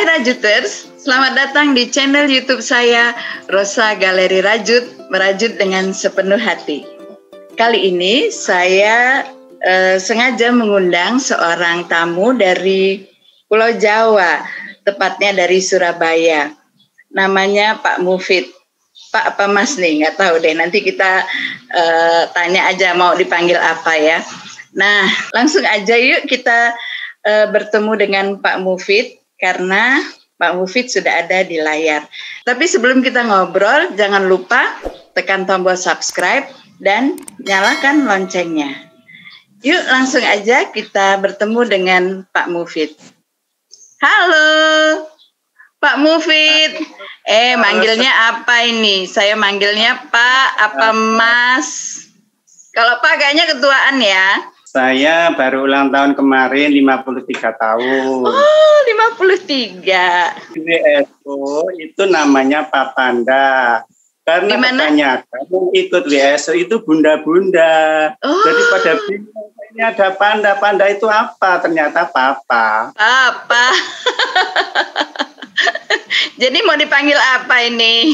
Hai Rajuters, selamat datang di channel YouTube saya, Rosa Galeri Rajut, merajut dengan sepenuh hati. Kali ini saya sengaja mengundang seorang tamu dari Pulau Jawa, tepatnya dari Surabaya. Namanya Pak Mufid. Pak apa Mas nih, nggak tahu deh, nanti kita tanya aja mau dipanggil apa ya. Nah, langsung aja yuk kita bertemu dengan Pak Mufid. Karena Pak Mufid sudah ada di layar. Tapi sebelum kita ngobrol, jangan lupa tekan tombol subscribe dan nyalakan loncengnya. Yuk langsung aja kita bertemu dengan Pak Mufid. Halo, Pak Mufid. Manggilnya apa ini? Saya manggilnya Pak apa Mas? Kalau Pak kayaknya ketuaan ya. Saya baru ulang tahun kemarin 53 tahun. Oh, 53. WSO itu namanya Pak Panda. Karena kebanyakan ikut WSO itu bunda-bunda. Oh. Jadi pada bingung ini ada panda. Panda itu apa? Ternyata papa. Papa. Jadi mau dipanggil apa ini?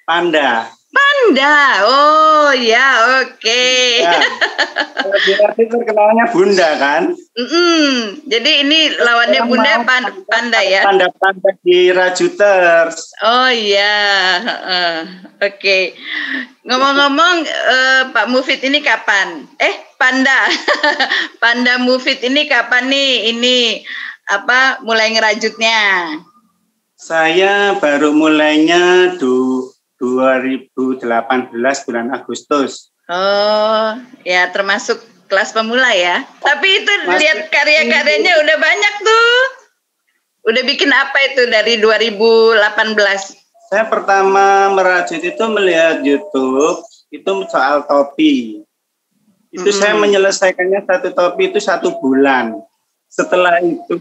Panda. Panda, oh ya oke. Ya. Berarti terkenalnya bunda kan? Jadi ini lawannya bunda panda ya? Panda di Rajuters. Oh ya, oke. Ngomong-ngomong, Pak Mufid ini kapan? Panda, Panda Mufid ini kapan nih? Ini apa? Mulai ngerajutnya? Saya baru mulainya 2018 bulan Agustus. Oh, ya termasuk kelas pemula ya. Tapi itu lihat karya-karyanya udah banyak tuh. Udah bikin apa itu dari 2018? Saya pertama merajut itu melihat YouTube, itu soal topi. Itu saya menyelesaikannya satu topi itu 1 bulan. Setelah itu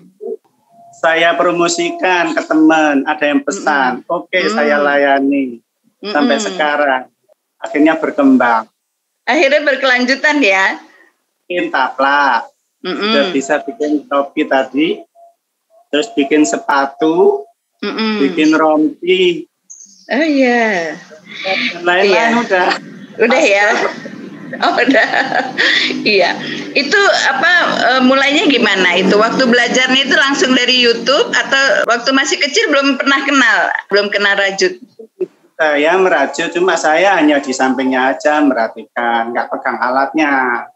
saya promosikan ke teman, ada yang pesan. Oke, saya layani. Sampai sekarang akhirnya berkembang, akhirnya berkelanjutan ya, bikin taplak, sudah bisa bikin topi tadi, terus bikin sepatu, bikin rompi, oh iya, lain-lain udah ya, oh udah, iya. Itu apa mulainya gimana itu? Waktu belajarnya itu langsung dari YouTube atau waktu masih kecil belum kenal rajut? Saya merajut, cuma saya hanya di sampingnya aja merhatikan, nggak pegang alatnya.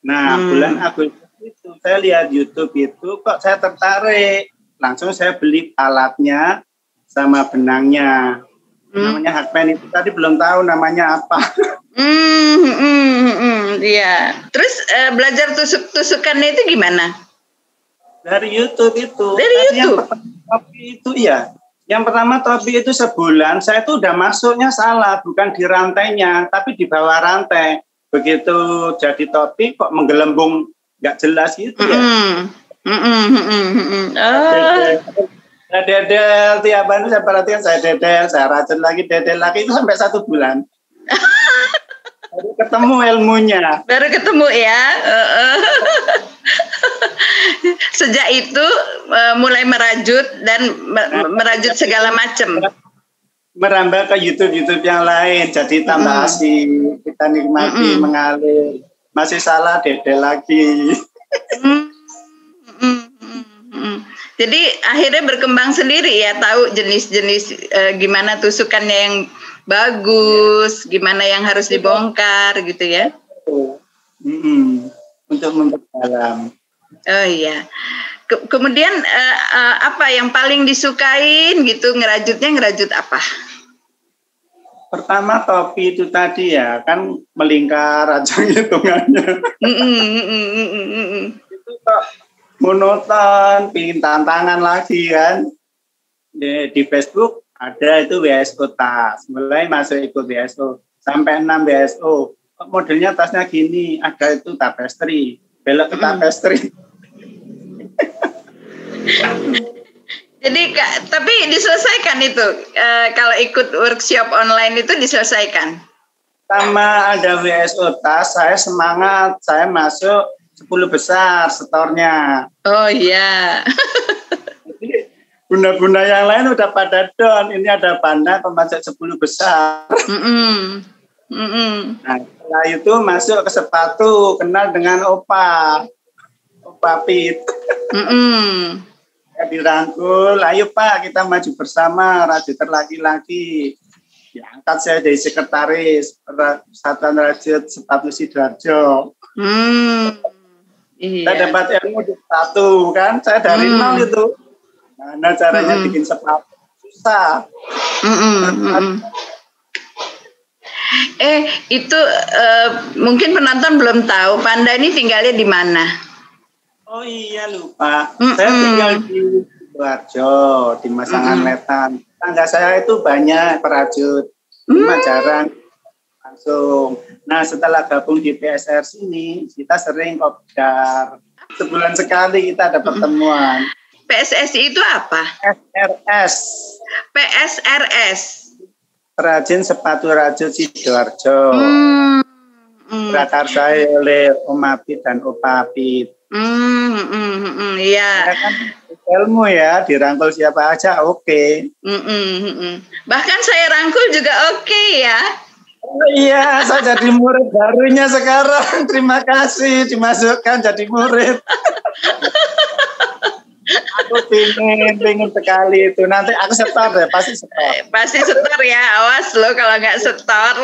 Nah, bulan Agustus itu saya lihat YouTube itu, kok saya tertarik. Langsung saya beli alatnya sama benangnya. Namanya hakpen itu tadi belum tahu namanya apa. Iya. Terus belajar tusuk-tusukannya itu gimana? Dari YouTube itu. Dari YouTube? Tapi itu ya. Yang pertama topi itu sebulan, saya tuh udah masuknya salah, bukan di rantainya, tapi di bawah rantai. Begitu jadi topi kok menggelembung, nggak jelas gitu ya. Saya dedel, tiap hari saya perhatikan, saya dedel, saya rajut lagi, dedel lagi, itu sampai 1 bulan. Baru ketemu ilmunya. Baru ketemu ya. Sejak itu mulai merajut dan merajut segala macam. Merambah ke YouTube yang lain, jadi tambah asik, kita nikmati, mengalir. Masih salah, dedel lagi. Jadi akhirnya berkembang sendiri ya, tahu jenis-jenis gimana tusukannya yang bagus, gimana yang harus dibongkar gitu ya. Untuk memperdalam. Oh iya. Kemudian apa yang paling disukain gitu ngerajut apa? Pertama topi itu tadi ya, kan melingkar aja hitungannya. Itu kok monoton, pingin tantangan lagi kan. Di Facebook ada itu WSO tas, mulai masuk ikut WSO sampai 6 WSO. Modelnya tasnya gini, ada itu tapestry, belok ke tapestry. Jadi tapi diselesaikan itu kalau ikut workshop online itu diselesaikan. Sama ada WSO tas, saya semangat, saya masuk 10 besar setornya. Oh iya. Bunda-bunda yang lain udah pada down. Ini ada Panda pemasok 10 besar. Nah, setelah itu masuk ke sepatu, kenal dengan Opa Pit. Dirangkul, ayo Pak kita maju bersama Rajuter laki-laki. Diangkat saya dari sekretaris Persatuan Rajut Sepatu Sidoarjo. Saya dapat ilmu di sepatu kan, saya dari nol itu. Mana caranya bikin sepatu susah. Itu mungkin penonton belum tahu Panda ini tinggalnya di mana? Oh iya lupa. Saya tinggal di Sidoarjo, di Masangan Wetan. Tangga saya itu banyak perajut, cuma jarang langsung. Nah setelah gabung di PSR sini, kita sering kopdar. Sebulan sekali kita ada pertemuan. PSSI itu apa? PSRS. Perajin Sepatu Rajut Sidoarjo. Prakarsai oleh Om Apit dan Opa Apit. Iya. Kan ilmu ya, dirangkul siapa aja oke. Bahkan saya rangkul juga oke ya. Oh iya, saya jadi murid barunya sekarang. Terima kasih dimasukkan jadi murid. Aku pengen sekali itu. Nanti aku setor deh, pasti setor. Pasti setor ya, awas lo kalau nggak setor.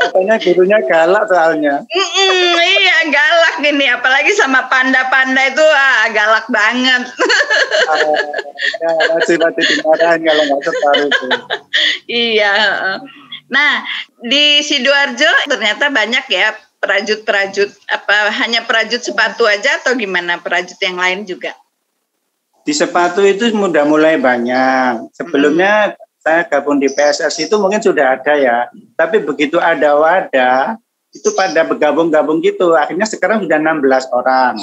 Katanya gurunya galak soalnya. Iya galak gini, apalagi sama panda-panda itu galak banget. Ya pasti dimarahin kalau nggak setor itu. Iya. Nah di Sidoarjo ternyata banyak ya perajut-perajut, apa hanya perajut sepatu aja atau gimana perajut yang lain juga? Di sepatu itu sudah mulai banyak. Sebelumnya saya gabung di PSS itu mungkin sudah ada ya. Tapi begitu ada wadah, itu pada bergabung-gabung gitu. Akhirnya sekarang sudah 16 orang.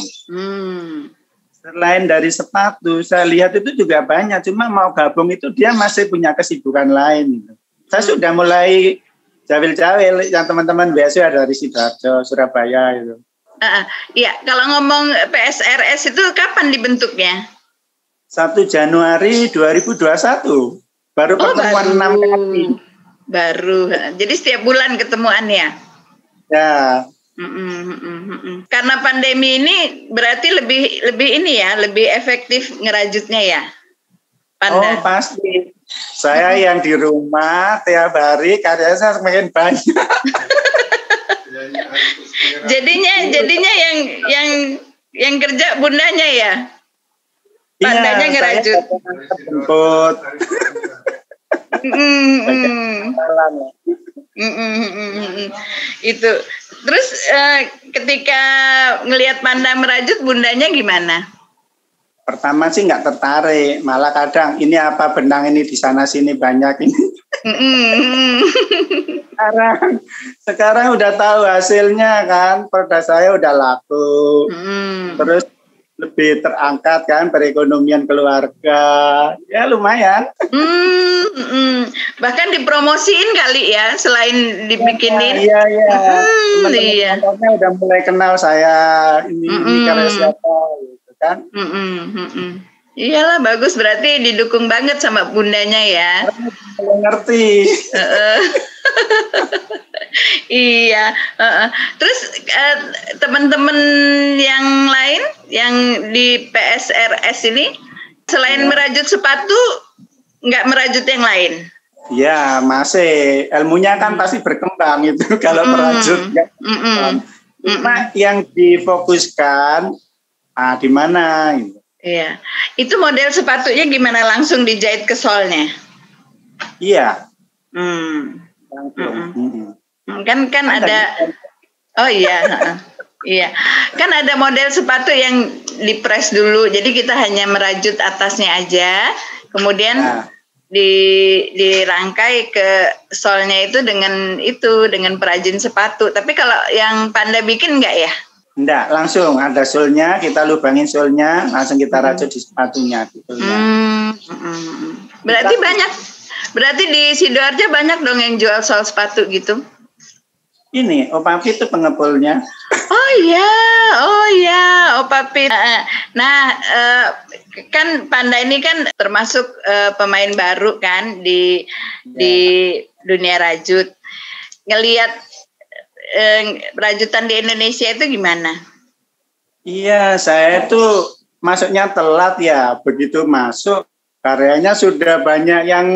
Selain dari sepatu, saya lihat itu juga banyak. Cuma mau gabung itu dia masih punya kesibukan lain. Saya sudah mulai jawil-jawil yang teman-teman biasa dari Sidoarjo, Surabaya itu. Iya, kalau ngomong PSRS itu kapan dibentuknya? 1 Januari 2021. Baru pertemuan 6 kali. Baru. Jadi setiap bulan ketemuannya. Ya. Karena pandemi ini berarti lebih ini ya, lebih efektif ngerajutnya ya. Panda. Oh, pasti. Saya yang di rumah tiap hari karyanya saya semakin banyak. jadinya yang kerja bundanya ya. Pandanya ngerajut. Itu. Terus ketika ngelihat Panda merajut bundanya gimana? Pertama sih nggak tertarik, malah kadang ini apa benang ini di sana sini banyak ini. Sekarang udah tahu hasilnya kan, produk saya udah laku, terus lebih terangkat kan perekonomian keluarga, ya lumayan. Bahkan dipromosiin kali ya, selain dibikinin. Iya. Teman-teman udah mulai kenal saya ini karya siapa. Kan? Iyalah bagus, berarti didukung banget sama bundanya ya. Ngerti. Iya. Terus teman-teman yang lain yang di PSRS ini selain merajut sepatu nggak merajut yang lain? Ya masih, ilmunya kan pasti berkembang itu kalau merajut. Cuma yang difokuskan di mana? Gitu. Iya, itu model sepatunya gimana, langsung dijahit ke solnya? Iya. Kan ada. Oh iya, iya. Kan ada model sepatu yang dipres dulu, jadi kita hanya merajut atasnya aja, kemudian dirangkai ke solnya itu dengan perajin sepatu. Tapi kalau yang Panda bikin enggak ya? Enggak, langsung ada solnya, kita lubangin solnya, langsung kita rajut di sepatunya. Gitu, Berarti di Sidoarjo banyak dong yang jual sol sepatu gitu? Ini, Opa Apit itu pengepulnya. Oh oh ya, Papit. Nah, kan Panda ini kan termasuk pemain baru kan di dunia rajut. Ngelihat rajutan di Indonesia itu gimana? Iya, saya tuh masuknya telat ya. Begitu masuk, karyanya sudah banyak yang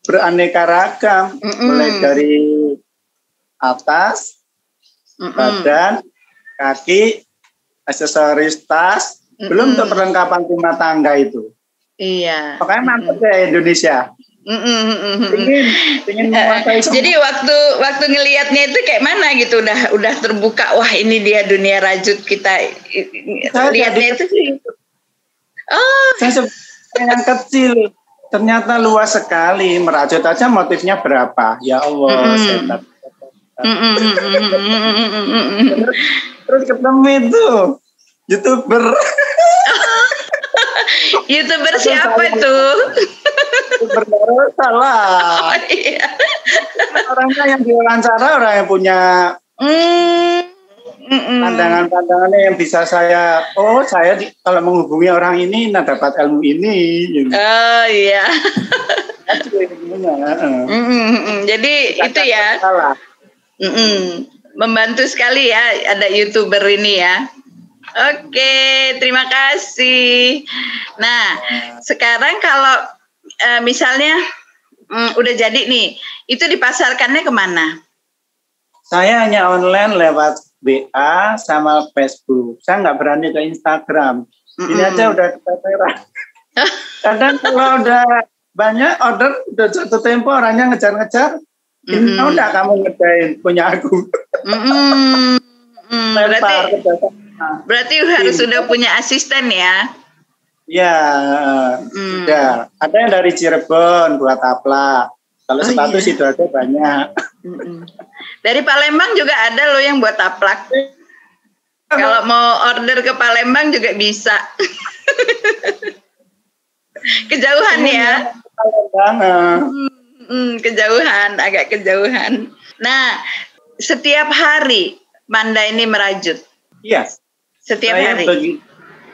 beraneka ragam, mulai dari atas, badan, kaki, aksesoris tas, belum untuk perlengkapan rumah tangga itu. Iya. Pokoknya mantap ya Indonesia. Ingin menguasai semua. Jadi waktu ngelihatnya itu kayak mana gitu, udah terbuka, wah ini dia dunia rajut kita. Lihatnya itu sih. Oh, saya yang kecil ternyata luas sekali. Merajut aja motifnya berapa? Ya Allah, setan. Terus ketemu itu YouTuber. YouTuber siapa itu? YouTuber salah. Oh, iya. Orangnya yang diwawancara orang yang punya pandangan-pandangannya yang bisa saya kalau menghubungi orang ini dapat ilmu ini. Oh iya. Jadi itu ya. Membantu sekali ya ada YouTuber ini ya. Oke, terima kasih. Nah, sekarang kalau misalnya udah jadi nih, itu dipasarkannya kemana? Saya hanya online lewat WA sama Facebook. Saya nggak berani ke Instagram. Ini aja udah keteteran. Kadang kalau udah banyak order, udah jatuh tempo orangnya ngejar-ngejar. Udah kamu ngerjain punya aku. Berarti harus sudah punya asisten ya? Ya, sudah. Ada yang dari Cirebon buat taplak. Kalau sepatu Sidoarjo banyak. Dari Palembang juga ada loh yang buat taplak. Kalau mau order ke Palembang juga bisa. Kejauhan ya? Kejauhan, agak kejauhan. Nah, setiap hari Panda ini merajut. Iya. Setiap hari.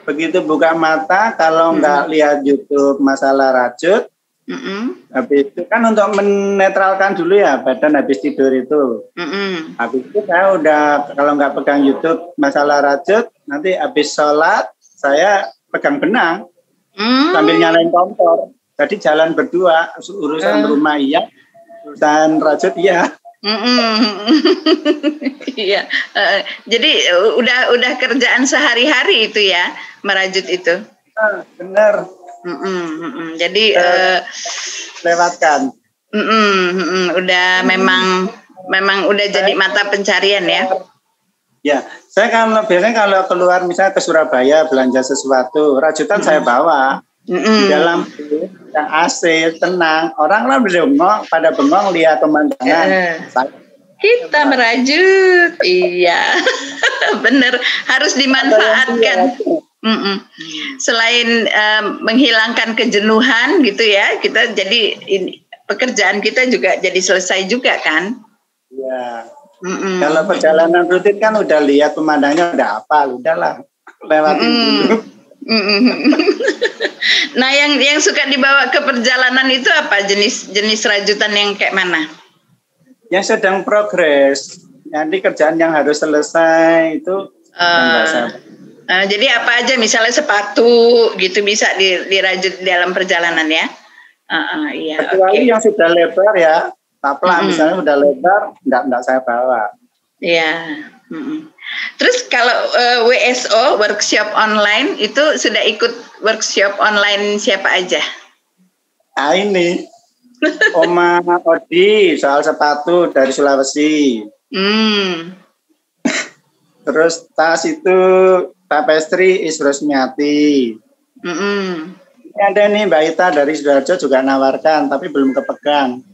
Begitu buka mata, kalau nggak lihat YouTube masalah rajut, habis itu kan untuk menetralkan dulu ya badan habis tidur itu. Habis itu saya udah kalau nggak pegang YouTube masalah rajut, nanti habis sholat saya pegang benang sambil nyalain kompor. Jadi jalan berdua, urusan rumah iya, urusan rajut iya. Iya. Jadi udah kerjaan sehari-hari itu ya, merajut itu. Benar. Jadi lewatkan. Udah memang udah jadi mata pencarian ya. Ya, saya biasanya kalau keluar misalnya ke Surabaya belanja sesuatu, rajutan saya bawa. Di dalam yang AC tenang, orang lah pada bengong lihat pemandangan. Kita merajut, iya, bener, harus dimanfaatkan. Selain menghilangkan kejenuhan gitu ya, kita jadi pekerjaan kita juga jadi selesai juga kan? Iya. Kalau perjalanan rutin kan udah lihat pemandangannya udah hafal, udahlah lewatin dulu. Nah, yang suka dibawa ke perjalanan itu apa jenis rajutan yang kayak mana? Yang sedang progres, nanti kerjaan yang harus selesai itu. Jadi apa aja, misalnya sepatu gitu bisa dirajut dalam perjalanan ya? Iya. Kecuali yang sudah lebar ya, taplak misalnya sudah lebar, enggak saya bawa. Iya. Terus kalau WSO, workshop online, itu sudah ikut workshop online siapa aja? Nah ini, Oma Odi soal sepatu dari Sulawesi. Terus tas itu tapestri Isrosmiati. Ini ada nih Mbak Ita dari Sidoarjo juga nawarkan, tapi belum kepegang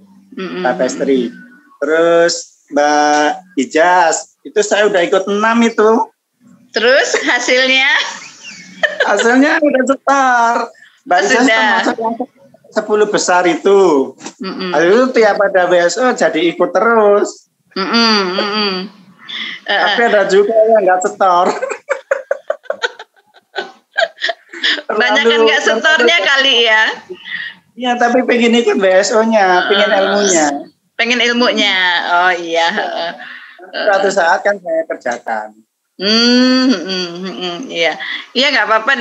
tapestri. Terus Mbak Ijaz, itu saya udah ikut 6 itu. Terus hasilnya? Hasilnya udah setar. Mbak Ijaz termasuk yang 10 besar itu. Lalu tiap ada WSO jadi ikut terus. Tapi ada juga yang nggak setor. Banyak kan nggak setornya kali ya. Iya, tapi pengen ikut BSO-nya, pengen ilmunya. Pengen ilmunya, oh iya. Suatu saat kan saya kerjakan. Iya, iya nggak apa-apa.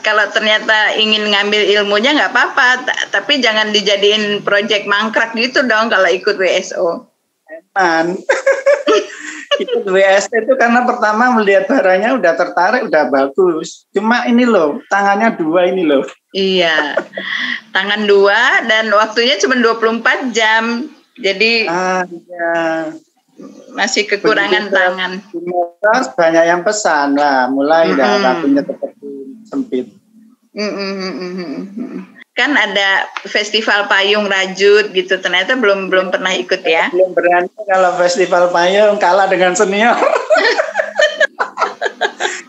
Kalau ternyata ingin ngambil ilmunya nggak apa-apa, tapi jangan dijadiin proyek mangkrak gitu dong kalau ikut WSO. Eman. Ikut WSO itu karena pertama melihat barangnya udah tertarik, udah bagus. Cuma ini loh, tangannya 2 ini loh. Iya, tangan 2 dan waktunya cuma 24 jam. Jadi iya. Masih kekurangan tangan. Banyak yang pesan, lah mulai dah waktunya seperti sempit. Kan ada festival payung Rajut gitu, ternyata belum pernah ikut ya. Belum berani kalau festival payung, kalah dengan senior.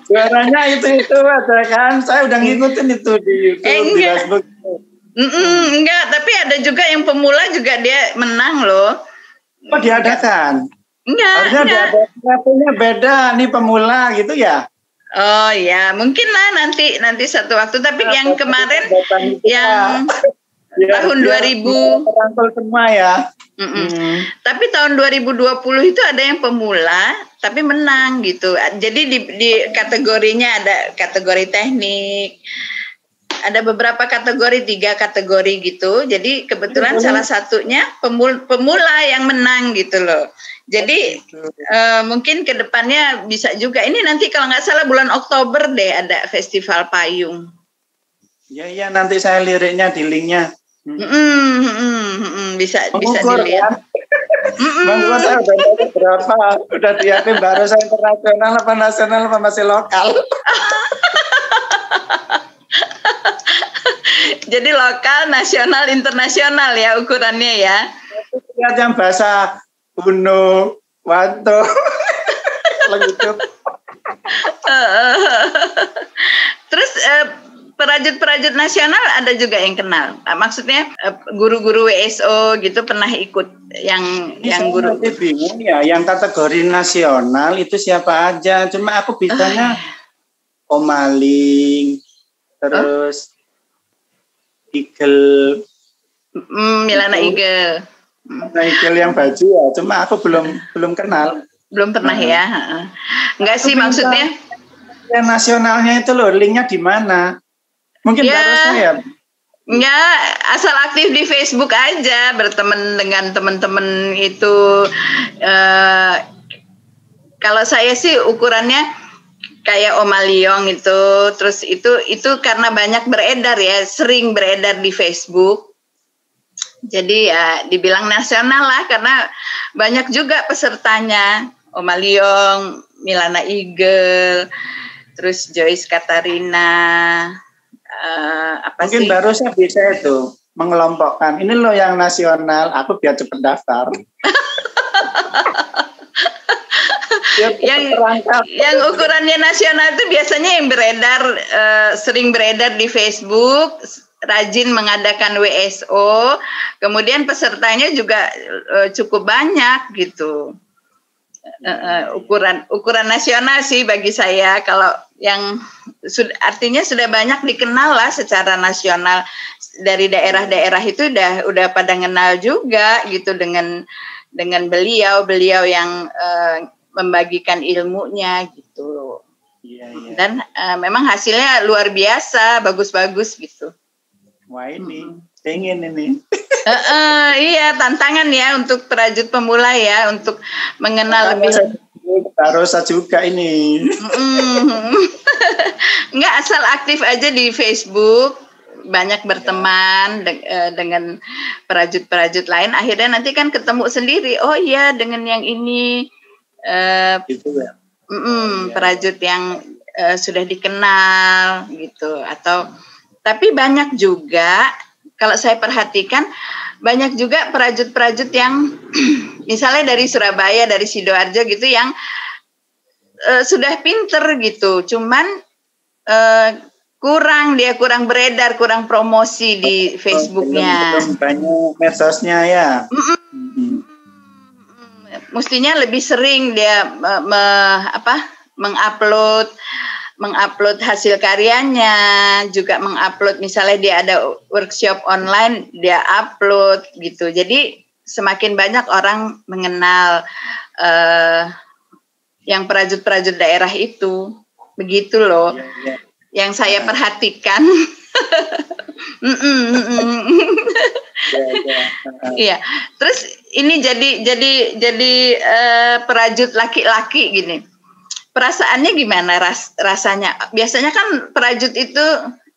Juaranya itu ada kan, saya udah ngikutin itu di YouTube, di Facebook. Enggak, tapi ada juga yang pemula juga dia menang loh. Oh, diadakan? Enggak. Harusnya ada beda nih pemula gitu ya. Oh ya, mungkin lah nanti satu waktu. Tapi yang kemarin yang tahun 2000 rangkul semua ya. Tapi tahun 2020 itu ada yang pemula tapi menang gitu. Jadi di kategorinya ada kategori teknik. Ada beberapa kategori, 3 kategori gitu. Jadi kebetulan salah satunya pemula yang menang gitu loh. Jadi mungkin ke depannya bisa juga. Ini nanti kalau nggak salah bulan Oktober deh ada festival payung. Iya nanti saya liriknya di linknya. Bisa dilihat. Bang, saya udah berapa? Udah diakin baru saya internasional apa nasional apa masih lokal? Jadi lokal, nasional, internasional ya ukurannya ya. Lihat yang bahasa Uno, Wanto, gitu. Terus perajut-perajut nasional ada juga yang kenal. Maksudnya guru-guru WSO gitu pernah ikut yang guru. Bingung ya, yang kategori nasional itu siapa aja? Cuma aku bisanya Omaling, terus Eagle, Milana Eagle. Eagle yang baju ya, cuma aku belum kenal. Belum pernah ya. Enggak sih maksudnya. Yang nasionalnya itu loh, linknya di mana? Mungkin baru saya. Enggak, asal aktif di Facebook aja, berteman dengan teman-teman itu. Kalau saya sih ukurannya kayak Omaliong itu, terus itu karena banyak beredar ya, sering beredar di Facebook. Jadi ya dibilang nasional lah karena banyak juga pesertanya. Omaliong, Milana Eagle, terus Joyce Katarina. Mungkin baru saya bisa itu mengelompokkan. Ini loh yang nasional, aku biar cepet daftar. yang ukurannya nasional itu biasanya yang beredar, sering beredar di Facebook, rajin mengadakan WSO, kemudian pesertanya juga cukup banyak gitu. Ukuran nasional sih bagi saya, kalau yang artinya sudah banyak dikenal lah secara nasional, dari daerah-daerah itu udah pada kenal juga gitu dengan beliau yang membagikan ilmunya gitu. Dan memang hasilnya luar biasa, bagus-bagus gitu. Wah ini, pengen ini. Iya, tantangan ya untuk perajut pemula ya, untuk mengenal lebih. Rosa juga ini. Enggak, asal aktif aja di Facebook, banyak berteman dengan perajut-perajut lain, akhirnya nanti kan ketemu sendiri. Oh iya, dengan yang ini gitu ya. Perajut yang sudah dikenal gitu. Tapi banyak juga, kalau saya perhatikan, banyak juga perajut-perajut yang misalnya dari Surabaya, dari Sidoarjo gitu, yang sudah pinter gitu, cuman kurang beredar, kurang promosi di Facebooknya. Banyak medsosnya ya. mestinya lebih sering dia mengupload hasil karyanya, juga mengupload misalnya dia ada workshop online, dia upload gitu. Jadi semakin banyak orang mengenal yang perajut-perajut daerah itu. Begitu loh. Yang saya perhatikan. Iya. Terus ini jadi perajut laki-laki gini. Perasaannya gimana rasanya? Biasanya kan perajut itu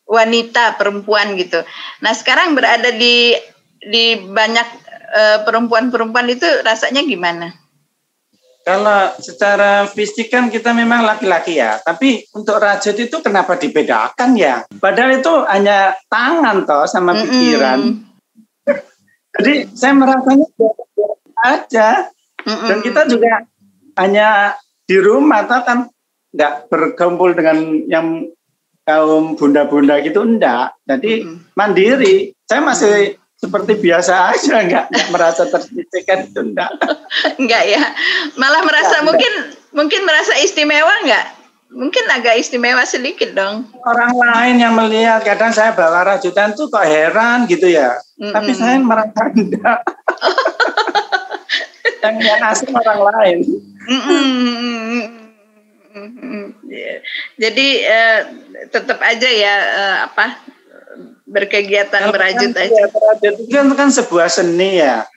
wanita, perempuan gitu. Nah, sekarang berada di banyak perempuan-perempuan itu rasanya gimana? Kalau secara fisik kan kita memang laki-laki ya, tapi untuk rajut itu kenapa dibedakan ya? Padahal itu hanya tangan toh sama pikiran. Jadi saya merasanya aja. Dan kita juga hanya di rumah toh kan nggak berkumpul dengan yang kaum bunda-bunda gitu, enggak. Jadi mandiri. Saya masih seperti biasa aja, nggak merasa tersisihkan itu, enggak. Enggak ya, malah merasa mungkin merasa istimewa enggak? Mungkin agak istimewa sedikit dong. Orang lain yang melihat, kadang saya bawa rajutan tuh kok heran gitu ya. Tapi saya merasa enggak. yang asing orang lain. Jadi tetap aja ya berkegiatan berajut aja. Itu kan sebuah seni ya.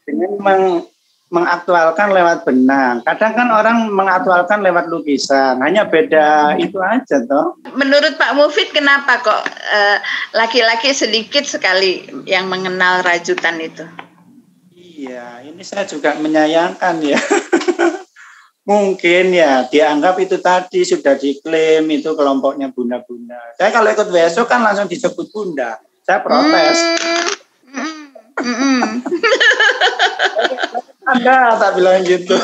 Dengan mengaktualkan lewat benang. Kadang kan orang mengaktualkan lewat lukisan. Hanya beda itu aja toh. Menurut Pak Mufid kenapa kok laki-laki sedikit sekali yang mengenal rajutan itu? Iya, ini saya juga menyayangkan ya. Mungkin ya dianggap itu tadi sudah diklaim itu kelompoknya bunda-bunda. Saya kalau ikut besok kan langsung disebut bunda. Saya protes. Anda tak bilang gitu.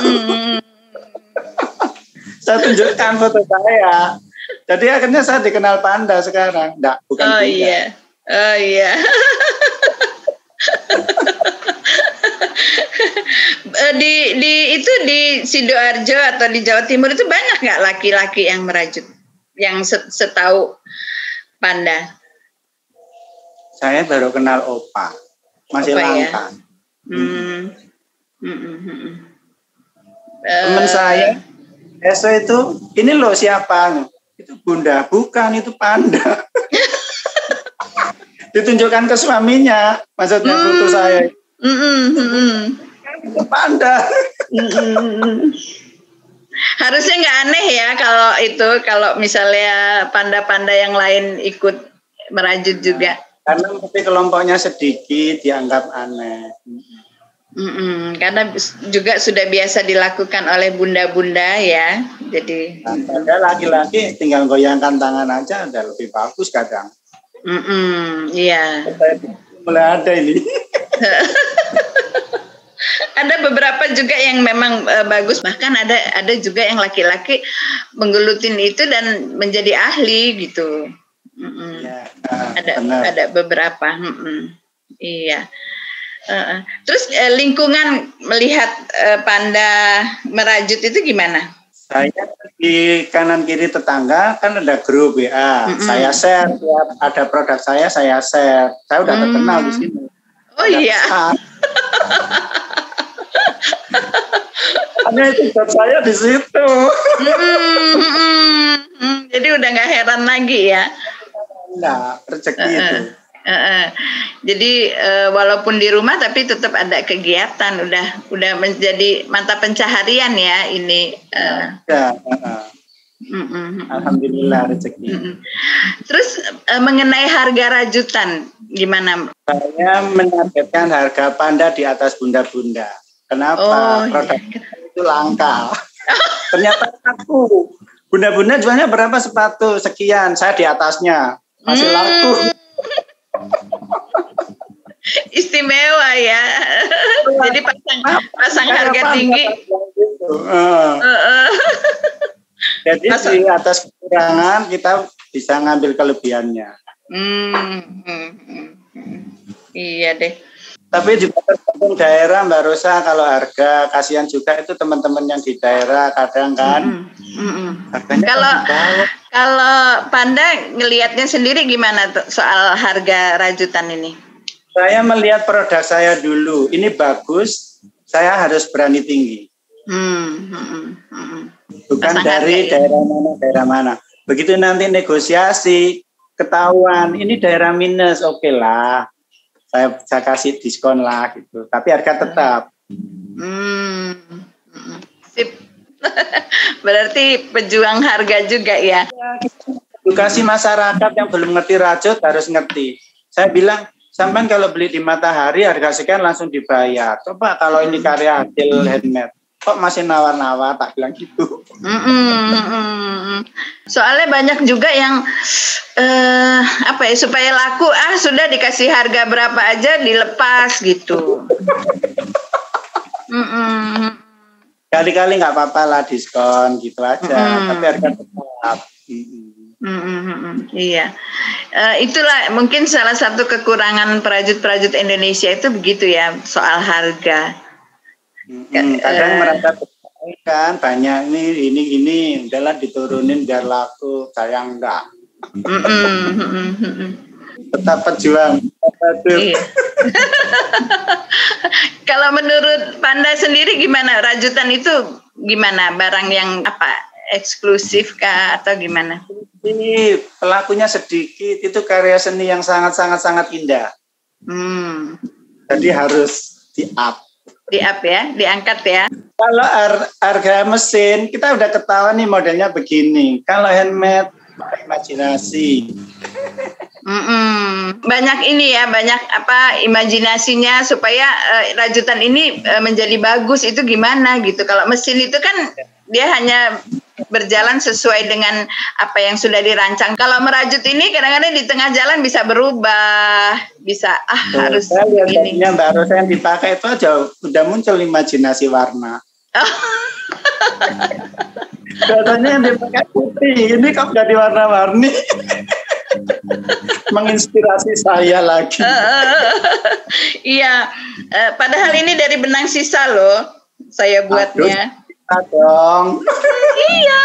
Saya tunjukkan foto saya. Jadi akhirnya saya dikenal panda sekarang. Enggak, bukan bunda. Iya. Oh iya. di Sidoarjo atau di Jawa Timur itu banyak nggak laki-laki yang merajut, yang setahu Panda? Saya baru kenal Opa, masih langka. Teman saya, Eso itu, ini loh siapa? Itu Bunda, bukan itu Panda. Ditunjukkan ke suaminya, maksudnya foto saya. Itu Panda. Harusnya nggak aneh ya kalau misalnya panda-panda yang lain ikut merajut juga. Karena mesti kelompoknya sedikit dianggap aneh. Karena juga sudah biasa dilakukan oleh bunda-bunda ya. Jadi ada laki-laki tinggal goyangkan tangan aja udah lebih bagus kadang. Iya. Mulai ada ini. Ada beberapa juga yang memang bagus, bahkan ada juga yang laki-laki menggelutin itu dan menjadi ahli gitu. Ya, ada beberapa. Iya. Terus lingkungan melihat Panda merajut itu gimana? Saya di kanan kiri tetangga kan ada grup WA. Saya share, tiap ada produk saya share. Saya udah terkenal di sini. Oh iya. Hanya itu buat saya di situ. Jadi udah nggak heran lagi ya. Enggak, rezeki itu. Jadi walaupun di rumah tapi tetap ada kegiatan, udah menjadi mata pencaharian ya ini. Alhamdulillah rezeki. Terus mengenai harga rajutan gimana? Saya menargetkan harga Panda di atas bunda-bunda. Kenapa? Produk itu langka. Ternyata laku. Bunda-bunda jualnya berapa sepatu? Sekian. Saya di atasnya. Masih laku. Istimewa ya. Jadi pasang harga tinggi. Jadi di atas kekurangan kita bisa ngambil kelebihannya. Iya deh. Tapi juga tergantung daerah Mbak Rosa, kalau harga kasihan juga itu teman-teman yang di daerah kadang kan. Kalau Panda ngelihatnya sendiri gimana soal harga rajutan ini? Saya melihat produk saya dulu, ini bagus, saya harus berani tinggi. Bukan dari daerah mana. Begitu nanti negosiasi, ketahuan, ini daerah minus, oke lah. Saya kasih diskon lah gitu, tapi harga tetap. Sip. Berarti pejuang harga juga ya. Edukasi masyarakat yang belum ngerti rajut harus ngerti. Saya bilang, sampai kalau beli di Matahari harga sekian langsung dibayar. Coba kalau ini karya hasil handmade, kok masih nawar-nawar, tak bilang gitu. Soalnya banyak juga yang supaya laku sudah dikasih harga berapa aja dilepas gitu. Kali-kali nggak apa-apa lah diskon gitu aja, tapi harga tetap. Iya, itulah mungkin salah satu kekurangan perajut-perajut Indonesia itu begitu ya soal harga. Kadang merasa kan banyak ini udahlah diturunin biar laku, saya enggak. Tetap pejuang. Iya. Kalau menurut Panda sendiri gimana, rajutan itu gimana, barang yang eksklusif kah atau gimana? Ini pelakunya sedikit, itu karya seni yang sangat indah. Jadi harus di-up ya, diangkat ya. Kalau harga mesin kita udah ketahuan nih modelnya begini. Kalau handmade imajinasi. Banyak imajinasinya supaya rajutan ini menjadi bagus itu gimana gitu. Kalau mesin itu kan dia hanya berjalan sesuai dengan apa yang sudah dirancang. Kalau merajut ini kadang-kadang di tengah jalan bisa berubah, bisa harus begini. Mbak Rosa yang dipakai itu aja udah muncul imajinasi warna. Katanya yang dipakai putih, ini kok nggak diwarna-warni. Menginspirasi saya lagi. Iya, padahal ini dari benang sisa loh, saya buatnya. Dong. Iya.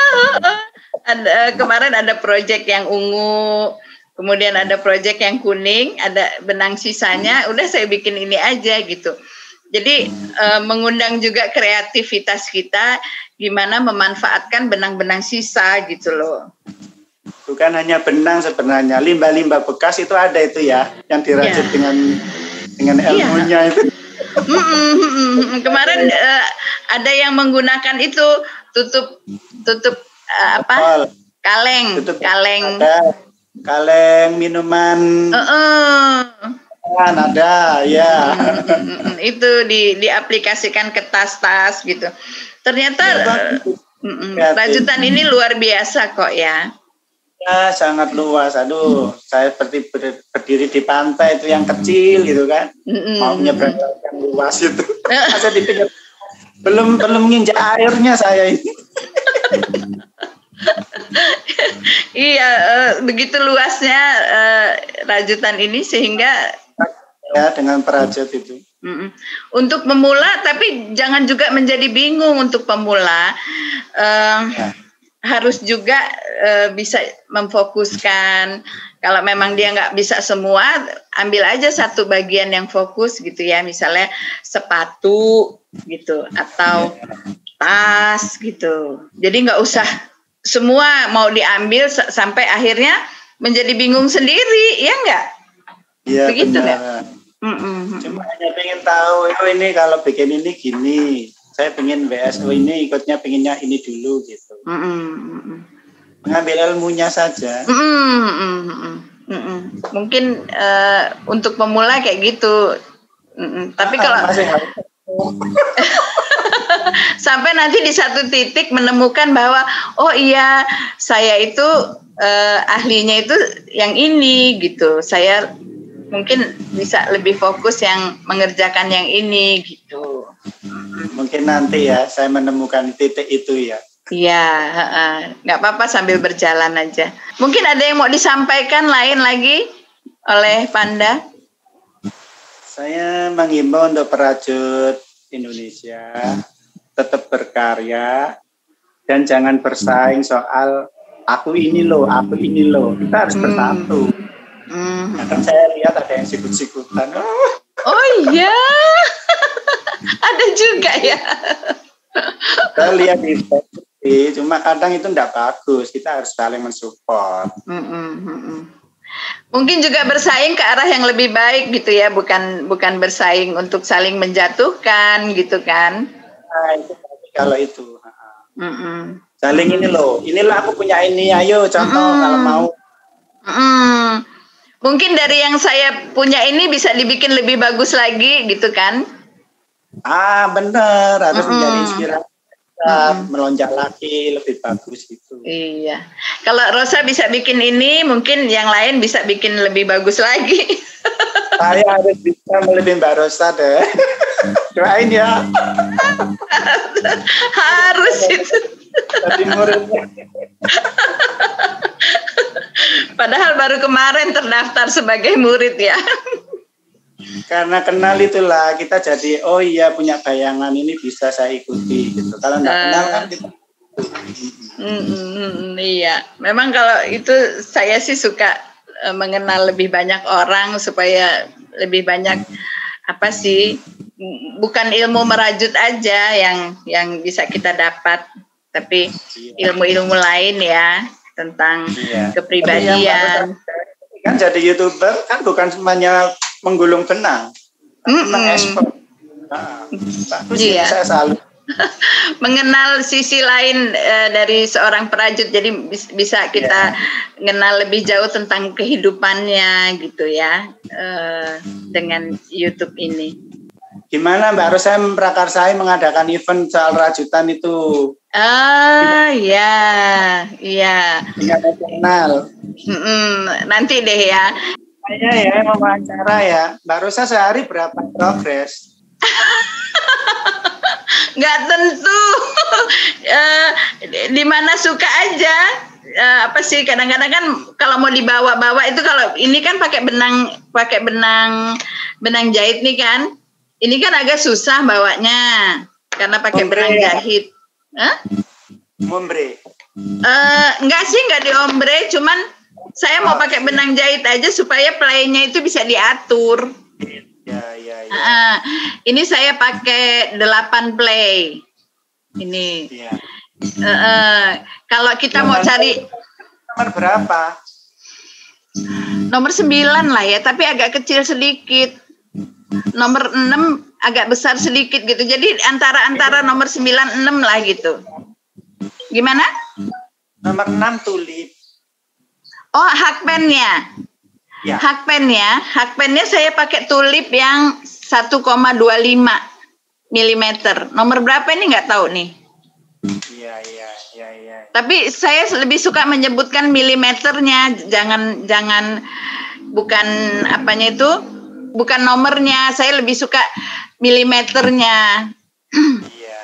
Kemarin ada proyek yang ungu, kemudian ada proyek yang kuning, ada benang sisanya. Udah saya bikin ini aja gitu. Jadi mengundang juga kreativitas kita, gimana memanfaatkan benang-benang sisa gitu loh. Bukan hanya benang sebenarnya, limbah-limbah bekas itu ada itu ya, yang dirajut dengan ilmunya itu. Kemarin ada yang menggunakan itu tutup kaleng minuman. Ada ya. Itu diaplikasikan ke tas-tas gitu. Ternyata rajutan ini luar biasa kok ya. Ya, sangat luas. Aduh, saya seperti berdiri di pantai itu yang kecil gitu kan. Mau nyebrang yang luas itu. Masa di pinggir. Belum nginjak airnya saya ini. Iya, begitu luasnya rajutan ini sehingga ya dengan perajut itu. Untuk pemula, tapi jangan juga menjadi bingung untuk pemula. Harus juga bisa memfokuskan. Kalau memang dia nggak bisa semua, ambil aja satu bagian yang fokus gitu ya, misalnya sepatu gitu atau tas gitu. Jadi nggak usah semua mau diambil sampai akhirnya menjadi bingung sendiri, ya nggak? Iya, begitu nggak? Cuma hanya pengen tahu, ini kalau bikin ini gini. Saya pengen BSO ini ikutnya pengennya ini dulu gitu. Mengambil ilmunya saja. Mungkin untuk pemula kayak gitu. Tapi kalau sampai nanti di satu titik menemukan bahwa oh iya saya itu ahlinya itu yang ini gitu. Saya mungkin bisa lebih fokus yang mengerjakan yang ini gitu. Mungkin nanti ya saya menemukan titik itu ya. Iya, nggak apa-apa sambil berjalan aja. Mungkin ada yang mau disampaikan lain lagi oleh Panda? Saya menghimbau untuk perajut Indonesia tetap berkarya dan jangan bersaing soal aku ini loh. Kita harus bersatu. Kadang saya lihat ada yang sikut-sikutan. Oh iya, ada juga ya. Saya lihat di Facebook, cuma kadang itu tidak bagus. Kita harus saling mensupport. Mungkin juga bersaing ke arah yang lebih baik gitu ya, bukan bersaing untuk saling menjatuhkan gitu kan? Nah, itu kalau itu. Saling inilah aku punya ini, ayo contoh kalau mau. Mungkin dari yang saya punya ini bisa dibikin lebih bagus lagi gitu kan? Benar, harus menjadi inspirasi. Melonjak lagi lebih bagus itu. Iya. Kalau Rosa bisa bikin ini, mungkin yang lain bisa bikin lebih bagus lagi. Saya harus bisa melebihi Mbak Rosa deh. Doain ya. Harus itu. Jadi muridnya. Padahal baru kemarin terdaftar sebagai murid ya. Karena kenal itulah kita jadi oh iya punya bayangan ini bisa saya ikuti gitu. Kalau nggak kenal kan kita. Iya, memang kalau itu saya sih suka mengenal lebih banyak orang supaya lebih banyak bukan ilmu merajut aja yang bisa kita dapat, tapi ilmu-ilmu lain ya tentang kepribadian. Kan jadi YouTuber kan bukan semuanya menggulung benang, mengekspor. Bagus ya, saya salut. Mengenal sisi lain dari seorang perajut, jadi bisa kita kenal lebih jauh tentang kehidupannya gitu ya dengan YouTube ini. Gimana Mbak Rosa memprakarsai mengadakan event soal rajutan itu? Iya. Kenal. Nanti deh ya. Saya ya wawancara ya. Mbak Rosa sehari berapa progres? Nggak tentu. Di mana suka aja. Kadang-kadang kan kalau mau dibawa-bawa itu, kalau ini kan pakai benang jahit nih kan. Ini kan agak susah bawanya karena pakai benang jahit. Ombre. Enggak sih, enggak diombre, cuman saya mau pakai benang jahit aja supaya playnya itu bisa diatur. Ya. Ini saya pakai 8 play. Ini. Ya. Kalau kita mau cari nomor berapa? Nomor 9 lah ya, tapi agak kecil sedikit. Nomor 6 agak besar sedikit gitu. Jadi antara nomor 9 6 lah gitu. Gimana? Nomor 6 tulip. Oh, hakpennya. Ya. Hakpennya saya pakai tulip yang 1,25 mm. Nomor berapa ini nggak tahu nih. Iya. Tapi saya lebih suka menyebutkan milimeternya, jangan bukan apanya itu, bukan nomornya. Saya lebih suka milimeternya. Iya.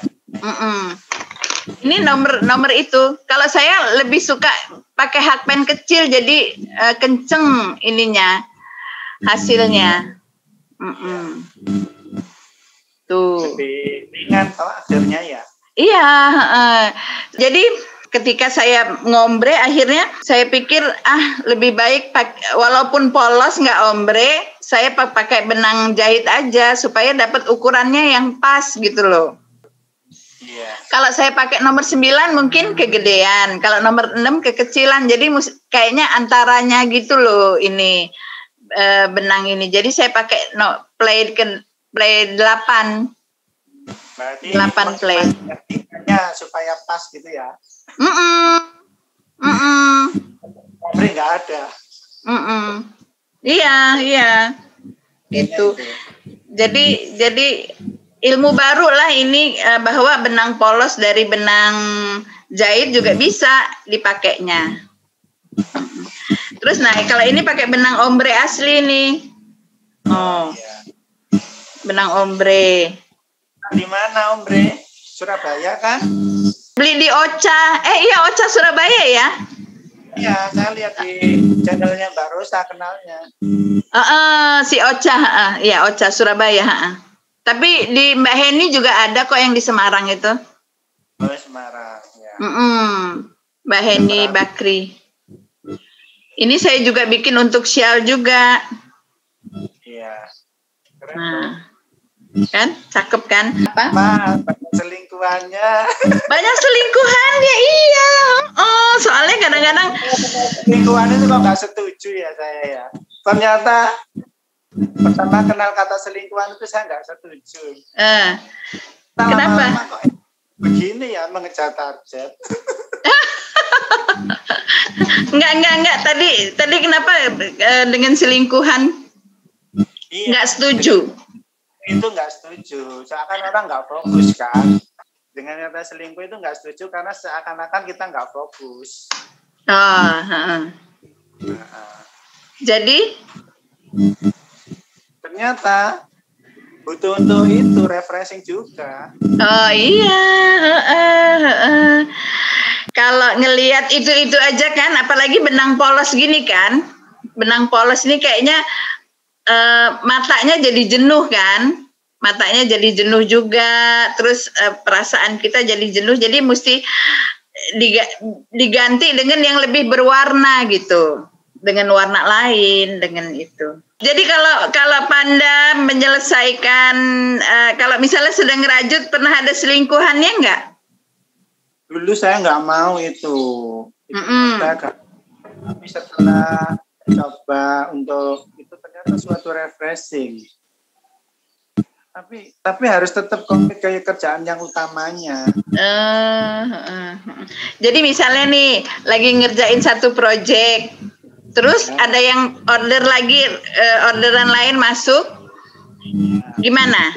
Ini nomor itu. Kalau saya lebih suka pakai hakpen kecil, jadi kenceng ininya hasilnya. Tuh. Lebih ringan akhirnya ya. Iya. Jadi ketika saya ngombre, akhirnya saya pikir lebih baik walaupun polos nggak ombre, saya pakai benang jahit aja supaya dapat ukurannya yang pas gitu loh. Yeah. Kalau saya pakai nomor 9 mungkin kegedean, kalau nomor 6 kekecilan, jadi kayaknya antaranya gitu loh ini benang ini. Jadi saya pakai play 8. Berarti 8 play. Supaya pas gitu ya. Ombre nggak ada. Iya. Gitu. Jadi ilmu baru lah ini, bahwa benang polos dari benang jahit juga bisa dipakainya. Terus kalau ini pakai benang ombre asli nih. Benang ombre. Di mana ombre? Surabaya kan? Beli di Ocha. Iya, Ocha Surabaya ya. Iya, saya lihat di channelnya Mbak Rosa, kenalnya. Si Ocha, ya Ocha Surabaya. Tapi di Mbak Heni juga ada kok yang di Semarang itu. Oh, Semarang, ya. Mbak Heni Bakri. Ini saya juga bikin untuk Syal juga. Iya. Keren, kan, cakep kan? Apa? Banyak selingkuhannya. Banyak selingkuhannya, iya. Oh, soalnya kadang-kadang selingkuhannya itu kok nggak setuju ya saya ya. Ternyata pertama kenal kata selingkuhan itu saya nggak setuju. Kenapa? Kok begini ya mengejar target. Enggak. Tadi kenapa dengan selingkuhan? Iya. Nggak setuju. Itu nggak setuju. Seakan orang nggak fokus kan. Dengan kata selingkuh itu nggak setuju karena seakan-akan kita nggak fokus. Jadi? Ternyata butuh untuk itu refreshing juga. Oh iya. Kalau ngelihat itu aja kan, apalagi benang polos gini kan. Benang polos ini kayaknya matanya jadi jenuh kan. Matanya jadi jenuh juga, terus perasaan kita jadi jenuh, jadi mesti diganti dengan yang lebih berwarna gitu, dengan warna lain, dengan itu. Jadi kalau Panda menyelesaikan, kalau misalnya sedang ngerajut, pernah ada selingkuhannya nggak? Dulu saya nggak mau itu. Tapi setelah coba untuk itu ternyata suatu refreshing. Tapi harus tetap komit ke kerjaan yang utamanya. Jadi misalnya nih lagi ngerjain satu proyek, terus ada yang orderan lain masuk, gimana?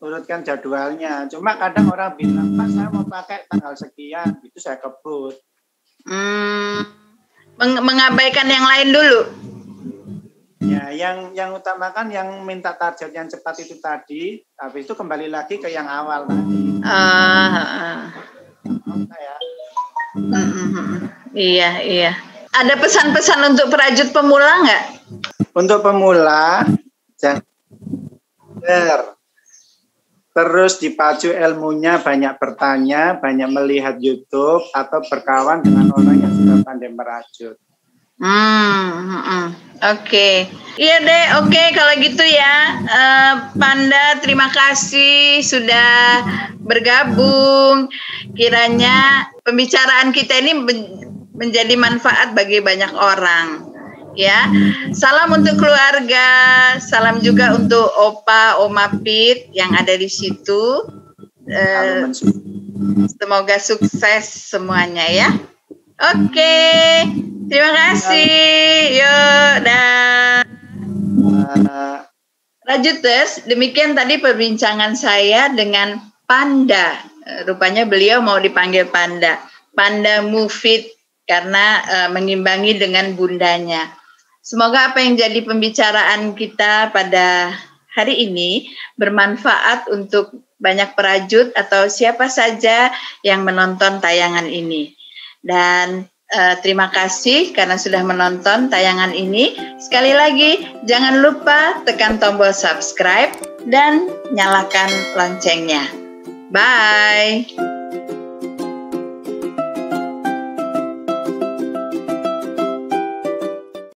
Urutkan jadwalnya. Cuma kadang orang bilang, Pak saya mau pakai tanggal sekian, itu saya kebut. Mengabaikan yang lain dulu. Ya, yang utamakan yang minta target yang cepat itu tadi, habis itu kembali lagi ke yang awal tadi. Iya. Ada pesan-pesan untuk perajut pemula nggak? Untuk pemula, jangan terus dipacu ilmunya, banyak bertanya, banyak melihat YouTube atau berkawan dengan orang yang sudah pandai merajut. Oke. Iya deh, oke kalau gitu ya. Panda, terima kasih sudah bergabung. Kiranya pembicaraan kita ini menjadi manfaat bagi banyak orang. Ya, salam untuk keluarga, salam juga untuk Opa, Oma Pit yang ada di situ. Semoga sukses semuanya ya. Oke, terima kasih. Yuk, dah. Rajuters, demikian tadi perbincangan saya dengan Panda. Rupanya beliau mau dipanggil Panda. Panda Mufid karena mengimbangi dengan bundanya. Semoga apa yang jadi pembicaraan kita pada hari ini bermanfaat untuk banyak perajut atau siapa saja yang menonton tayangan ini. Dan terima kasih karena sudah menonton tayangan ini. Sekali lagi, jangan lupa tekan tombol subscribe dan nyalakan loncengnya. Bye!